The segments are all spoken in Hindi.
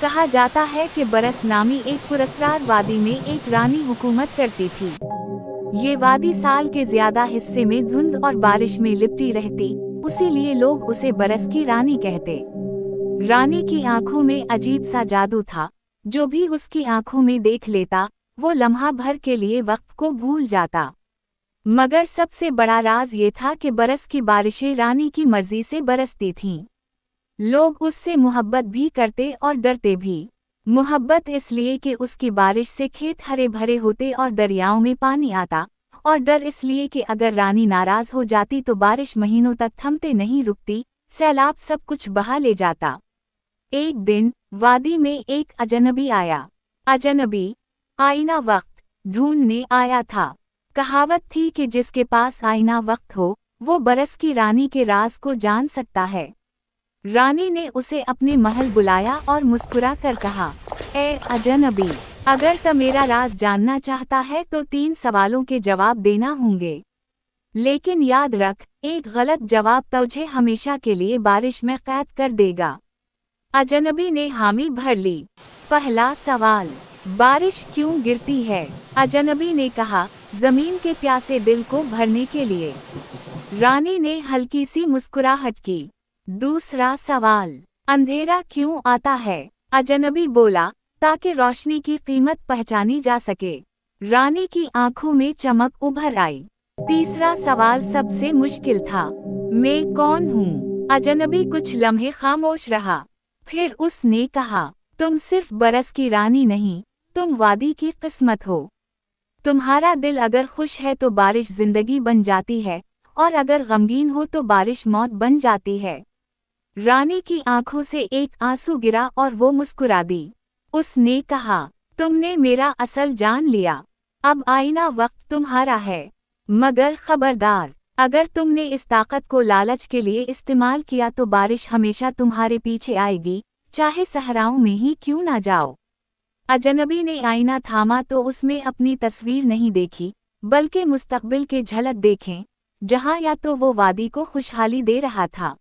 कहा जाता है कि बरस नामी एक पुरस्कार वादी में एक रानी हुकूमत करती थी। ये वादी साल के ज्यादा हिस्से में धुंध और बारिश में लिपटी रहती, इसीलिए लोग उसे बरस की रानी कहते। रानी की आंखों में अजीब सा जादू था, जो भी उसकी आंखों में देख लेता वो लम्हा भर के लिए वक्त को भूल जाता। मगर सबसे बड़ा राज ये था कि बरस की बारिशें रानी की मर्जी से बरसती थीं। लोग उससे मोहब्बत भी करते और डरते भी। मोहब्बत इसलिए कि उसकी बारिश से खेत हरे भरे होते और दरियाओं में पानी आता, और डर इसलिए कि अगर रानी नाराज हो जाती तो बारिश महीनों तक थमते नहीं रुकती, सैलाब सब कुछ बहा ले जाता। एक दिन वादी में एक अजनबी आया। अजनबी आईना वक्त ढूंढने आया था। कहावत थी कि जिसके पास आईना वक्त हो वो बरस की रानी के राज को जान सकता है। रानी ने उसे अपने महल बुलाया और मुस्कुरा कर कहा, ए अजनबी, अगर तुम मेरा राज जानना चाहता है तो 3 सवालों के जवाब देना होंगे। लेकिन याद रख, एक गलत जवाब तुझे हमेशा के लिए बारिश में कैद कर देगा। अजनबी ने हामी भर ली। पहला सवाल, बारिश क्यों गिरती है? अजनबी ने कहा, जमीन के प्यासे दिल को भरने के लिए। रानी ने हल्की सी मुस्कुराहट की। दूसरा सवाल, अंधेरा क्यों आता है? अजनबी बोला, ताकि रोशनी की कीमत पहचानी जा सके। रानी की आंखों में चमक उभर आई। तीसरा सवाल सबसे मुश्किल था, मैं कौन हूँ? अजनबी कुछ लम्हे खामोश रहा, फिर उसने कहा, तुम सिर्फ बरस की रानी नहीं, तुम वादी की किस्मत हो। तुम्हारा दिल अगर खुश है तो बारिश जिंदगी बन जाती है, और अगर गमगीन हो तो बारिश मौत बन जाती है। रानी की आंखों से एक आंसू गिरा और वो मुस्कुरा दी। उसने कहा, तुमने मेरा असल जान लिया, अब आईना वक्त तुम्हारा है। मगर खबरदार, अगर तुमने इस ताकत को लालच के लिए इस्तेमाल किया तो बारिश हमेशा तुम्हारे पीछे आएगी, चाहे सहराओं में ही क्यों ना जाओ। अजनबी ने आईना थामा तो उसमें अपनी तस्वीर नहीं देखी, बल्कि मुस्तकबिल के झलक देखें, जहां या तो वो वादी को खुशहाली दे रहा था,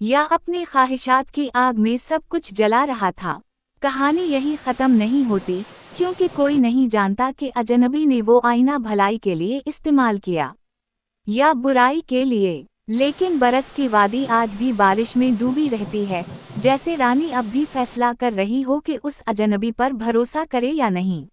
या अपनी ख्वाहिशात की आग में सब कुछ जला रहा था। कहानी यही खत्म नहीं होती, क्योंकि कोई नहीं जानता कि अजनबी ने वो आईना भलाई के लिए इस्तेमाल किया या बुराई के लिए। लेकिन बरस की वादी आज भी बारिश में डूबी रहती है, जैसे रानी अब भी फैसला कर रही हो कि उस अजनबी पर भरोसा करे या नहीं।